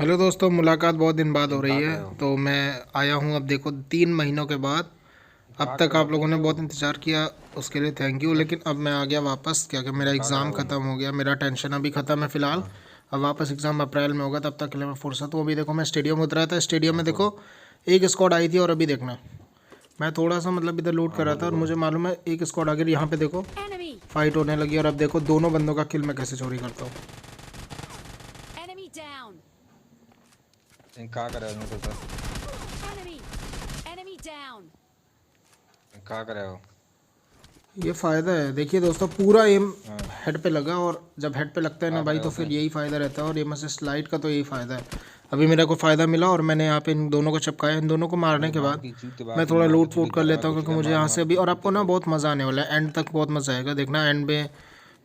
Hello दोस्तों, मुलाकात बहुत दिन बाद हो क्या रही है। कर रहे हो? तो मैं आया हूँ अब देखो 3 महीनों के बाद। अब क्या कर तक रहे हो? आप लोगों अकेले ने हो? बहुत इंतज़ार किया, उसके लिए थैंक यू। क्या लेकिन अब मैं आ गया वापस, क्या कि मेरा क्या कर रहे एग्ज़ाम हो? ख़त्म हो गया, मेरा टेंशन अभी ख़त्म है फ़िलहाल। हाँ। अब वापस एग्ज़ाम अप्रैल में होगा, तब तक के लिए मैं फुर्सत हूँ। अभी देखो मैं स्टेडियम उतरा था, स्टेडियम हाँ में बोलो। देखो एक स्क्वाड आई थी। और अभी देखना, मैं थोड़ा सा मतलब इधर लूट हाँ कर रहा था बोलो और बोलो। मुझे मालूम है एक स्क्वाड आ गई। यहाँ पे देखो Enemy! फाइट होने लगी और अब देखो दोनों बंदों का किल मैं कैसे चोरी करता हूँ। Enemy down! क्या कर रहे हो तो सर? Enemy! Enemy down! क्या कर रहे हो? ये फ़ायदा है, देखिए दोस्तों, पूरा एम हाँ। हेड पे लगा। और जब हेड पे लगता है ना क्या कर भाई, रहे तो हो फिर फिर? यही फ़ायदा रहता है। और एम एस स्लाइड का तो यही फ़ायदा है। अभी मेरा को फ़ायदा मिला और मैंने यहाँ पे इन दोनों को चिपकाया। इन दोनों को मारने अरे के माँ बाद की चूत मैं बाकी थोड़ा माँ की लूट फूट चूत कर तेरा लेता हूँ, कुछ क्योंकि का मुझे मार यहाँ से मार अभी, की और चूत आपको ना सब। बहुत मज़ा आने वाला है। एंड तक बहुत मज़ा आएगा, देखना एंड में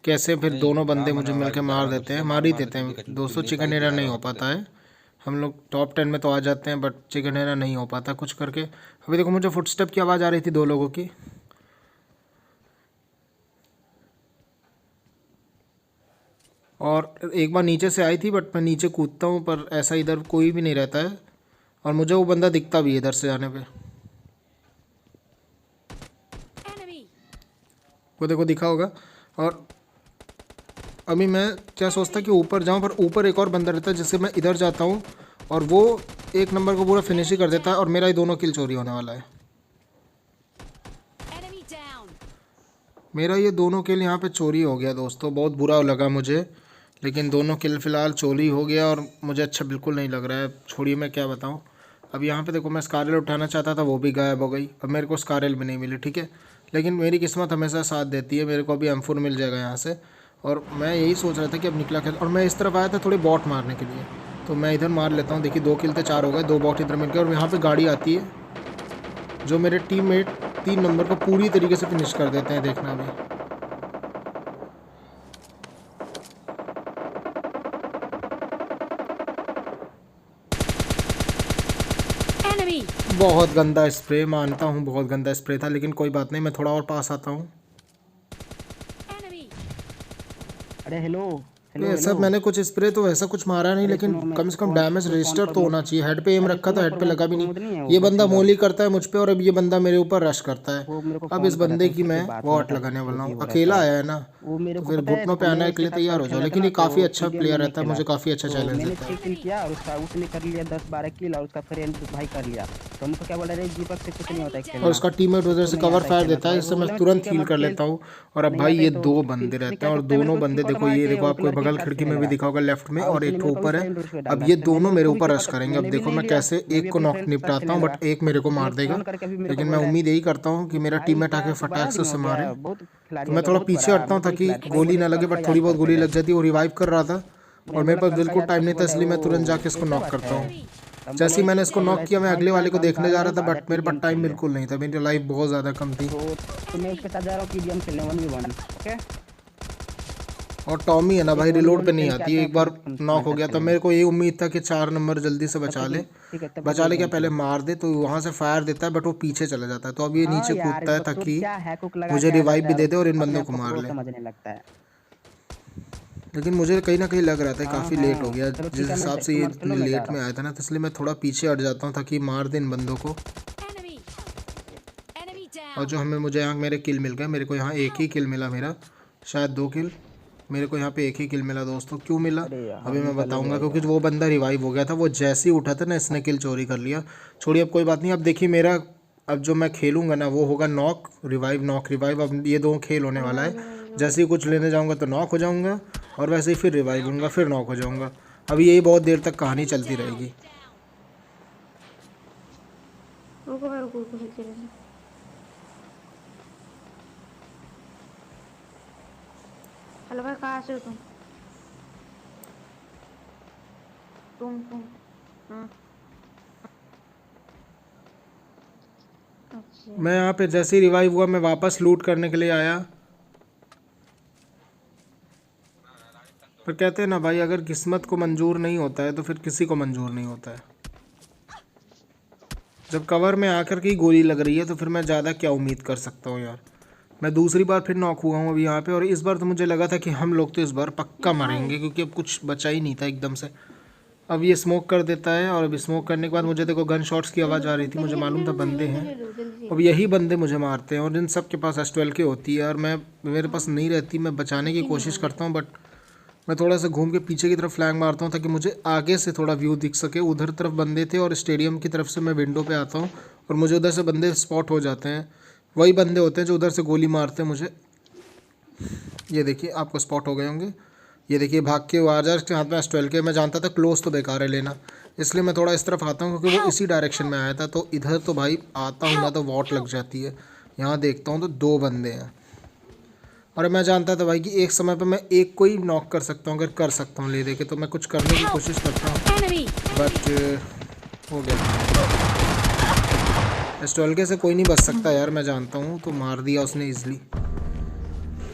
कैसे फिर नहीं दोनों क्या बंदे मुझे मना मिल भाई के बता मार रहा कुछ देते हैं, का मार मार ही मार देते चूत हैं का चूत दोस्तों। लिपाई चिकन डिनर दिखा नहीं रहा हो हूँ तुझे। पाता है। हम लोग टॉप 10 में तो आ जाते हैं, बट चिकन डिनर नहीं हो पाता कुछ करके। अभी देखो मुझे फुटस्टेप की आवाज़ आ रही थी दो लोगों की। और एक बार नीचे से आई थी, बट मैं नीचे कूदता हूँ पर ऐसा इधर कोई भी नहीं रहता है। और मुझे वो बंदा दिखता भी है इधर से आने पे। Enemy! वो देखो दिखा होगा। और अभी मैं क्या सोचता कि Enemy! ऊपर जाऊँ, पर ऊपर एक और बंदा रहता है जिससे मैं इधर जाता हूँ और वो एक नंबर को पूरा फिनिश ही Enemy कर देता है। और down! मेरा ही दोनों किल चोरी होने वाला है। Enemy down! मेरा ये दोनों किल यहाँ पे चोरी हो गया दोस्तों, बहुत बुरा लगा मुझे। लेकिन दोनों किल फ़िलहाल चोरी हो गया और मुझे अच्छा बिल्कुल नहीं लग रहा है। छोड़िए, मैं क्या बताऊँ। अब यहाँ पे देखो मैं स्कारल उठाना चाहता था, वो भी गायब हो गई। अब मेरे को स्कारल भी नहीं मिली, ठीक है। लेकिन मेरी किस्मत हमेशा साथ देती है, मेरे को अभी M4 मिल जाएगा यहाँ से। और मैं यही सोच रहा था कि अब निकला क्या, और मैं इस तरफ आया था थोड़ी बॉट मारने के लिए। तो मैं इधर मार लेता हूँ। देखिए 2 किल थे, 4 हो गए, 2 बॉट इधर मिल गए। और यहाँ पे गाड़ी आती है, जो मेरे टीममेट 3 नंबर को पूरी तरीके से फिनिश कर देते हैं, देखना अभी। Enemy! बहुत गंदा स्प्रे, मानता हूँ बहुत गंदा स्प्रे था, लेकिन कोई बात नहीं, मैं थोड़ा और पास आता हूँ। Enemy! अरे हेलो तो हेलो ऐसा हेलो। मैंने कुछ स्प्रे तो ऐसा कुछ मारा नहीं, अरे लेकिन सुनो मैं कम से कम कौन डैमेज तू कौन रजिस्टर तो होना चाहिए। हेड पे एम अरे रखा था, सुनो हेड पे लगा भी नहीं। प्रमोद नहीं है ये वो बंदा किलर। मोली करता है मुझ पे, और अब ये बंदा मेरे ऊपर रश करता है। वो मेरे को अब फोन इस कर रहा बंदे था, की उससे मैं फिर बात हुआ वॉट था लगाने जो वाला भी हूँ। हो रहा अकेला था। आया है ना, वो मेरे तो को फिर पता है, घुटनों पे मैं आने के उसके लिए साथ तैयार हो जाओ। खेला था लेकिन ना, ये तो काफ़ी अच्छा पीडीएम प्लेयर मैंने रहता है, खेला। मुझे काफ़ी अच्छा तो चैलेंज मैंने देता 6 किल Enemy! किया और उसने कर लिया 10-12 किल, और उसका फ्रेंड भाई कर लिया। तो हमको क्या बोला, रे दीपक से कुछ नहीं होता Enemy है है। और खेलना, उसका down! टीममेट उधर उसको से नहीं कवर आता है फायर खेलना। देता तो है, भाई जिससे वो मैं बोला तुरंत ठीक है हील मत कर खेल, लेता हूँ। और अब नहीं भाई आता है ये तो 2 फिर बंदे रहते क्या हैं, और सोचता है, मेरे दोनों को बंदे चिपॉट देखो, मार ये के देखो वो आपको लड़के बगल के साथ खिड़की में भी खेलेगा। दिखा होगा लेफ्ट में, और और एक इसलिए ठो मेरे को भी ऊपर है। फ्रेंड रिक्वेस्ट अब डाला। ये मैंने दोनों मेरे उसको भी ऊपर रश चिपॉट, करेंगे। अब मैंने भी देखो नहीं मैं लिया, कैसे मैं भी एक को अपने नॉक फ्रेंड के साथ निपटाता हूँ, खेलेगा। बट एक मेरे को उसने मार देगा। फोन करके भी मेरे को लेकिन मैं बोल रहा है, उम्मीद यही करता हूँ कि मेरा भाई टीममेट क्या आके तू बड़ा फटाक से आदमी उससे हो मारे। गया, बहुत तो खिलाड़ी हो मैं गया, थोड़ा बहुत पीछे बड़ा, हटता हूँ बहुत बड़ी ताकि खिलाड़ी। भाई गोली बोले ना लगे, कल का बट याद थोड़ी बहुत कर गोली पहले। लग जाती है। वो रिवाइव कर रहा था और मैं मेरे बोला पास कल का बिल्कुल याद टाइम नहीं करके था, बताए इसलिए मैं तुरंत वो जाके इसको कैसा नॉक बात करता है। हूँ। Enemy! तो हम जैसे बोले ही मैंने इसको तो नॉक बोला किया, मैं भाई अगले वाले को काम देखने काम जा रहा नहीं, था, आजा बट मेरे पास टीडीएम टाइम खेल ले। बिल्कुल नहीं था, मेरी लाइफ बहुत ज़्यादा कम थी। तो मैं Enemy! उसके साथ जा रहा हूँ टीडीएम खेलने 1v1। ओके, और टॉमी है ना एक भाई, वन वी रिलोड वन पे नहीं खेल के आती आते है। हैं, एक फिर बार हम नॉक तुम्हारे हो साथ गया तो खेलेंगे। मेरे को ये उम्मीद था कि 4 नंबर जल्दी से तब बचा तक ले। तब तक बचा एक ले क्या, गेम पहले खेलो। मार दे तो वहाँ से फायर देता है, बट वो पीछे चला जाता है। तो अब ये हाँ नीचे यार, कूदता है बकचोद ताकि क्या हैक हुक लगा मुझे के आ रिवाइव जाता भी है दे और दे और इन अपने बंदों आप को को मार प्रो ले। समझने लगता है। लेकिन मुझे कहीं ना कहीं लग रहा था हाँ काफ़ी लेट हो हाँ गया, चलो जिस ठीक है, मैं हिसाब से तुम ये मत खेलो, मैं जा लेट रहा में हूँ। आया था ना, तो इसलिए मैं थोड़ा पीछे हट जाता हूँ ताकि मार दे इन बंदों को। Enemy! Enemy और जो down! हमें मुझे यहाँ मेरे किल मिल गए, मेरे को यहाँ एक ही Help! किल मिला, मेरा शायद 2 किल। मेरे को यहाँ पे एक ही किल मिला दोस्तों, क्यों मिला अरे यार अभी मैं निकल बताऊंगा। गया क्योंकि यार। वो बंदा रिवाइव हो गया था, वो जैसे ही उठा था ना, इसने किल चोरी कर लिया। छोड़िए, अब कोई बात नहीं। अब देखिए मेरा, अब जो मैं खेलूंगा ना वो होगा नॉक रिवाइव, नॉक रिवाइव। अब ये दो खेल होने वाला है। जैसे ही कुछ लेने जाऊंगा तो नॉक हो जाऊंगा, और वैसे ही फिर रिवाइव होऊंगा, फिर नॉक हो जाऊंगा। अभी यही बहुत देर तक कहानी Enemy चलती down! रहेगी। रुको मैं रुको रुको खेलते रहना। हेलो भाई, कहाँ से हो तुम? तुम हाँ, अच्छा। मैं यहाँ पे जैसे ही रिवाइव हुआ, मैं वापस लूट करने के लिए आया। पर कहते हैं ना भाई, अगर किस्मत को मंजूर नहीं होता है तो फिर किसी को मंजूर नहीं होता है। जब कवर में आकर के ही गोली लग रही है तो फिर मैं ज़्यादा क्या उम्मीद कर सकता हूँ यार। मैं दूसरी बार फिर नॉक हुआ हूँ अभी यहाँ पे, और इस बार तो मुझे लगा था कि हम लोग तो इस बार पक्का ये कहाँ है? मरेंगे, क्योंकि अब कुछ बचा ही नहीं था एकदम से। अब ये स्मोक कर देता है और अभी स्मोक करने के बाद मुझे देखो गन शॉट्स की आवाज़ आ रही थी, मुझे मालूम था बंदे हैं। ले लो जल्दी अब यही बंदे मुझे मारते हैं और इन सब के पास S12 की होती है और मेरे पास नहीं रहती। मैं बचाने की कोशिश करता हूँ बट मैं थोड़ा सा घूम के पीछे की तरफ फ्लैंग मारता हूँ ताकि मुझे आगे से थोड़ा व्यू दिख सके। उधर तरफ बंदे थे और स्टेडियम की तरफ से मैं विंडो पे आता हूँ और मुझे उधर से बंदे स्पॉट हो जाते हैं। वही बंदे होते हैं जो उधर से गोली मारते हैं मुझे। ये देखिए आपको स्पॉट हो गए होंगे। ये देखिए भाग के वो आ जा, इसके हाथ में S12 के। मैं जानता था क्लोज तो बेकार है लेना, इसलिए मैं थोड़ा इस तरफ आता हूँ क्योंकि वो इसी डायरेक्शन में आया था। तो इधर तो भाई आता हूँ ना तो वॉट लग जाती है। यहाँ देखता हूँ तो 2 बंदे हैं और मैं जानता था भाई कि एक समय पे मैं एक को ही नॉक कर सकता हूँ, अगर कर सकता हूँ ले दे के। तो मैं कुछ करने की कोशिश करता हूँ Enemy! बट हो गया। S12 के से कोई नहीं बच सकता यार, मैं जानता हूँ। तो मार दिया उसने ईजिली।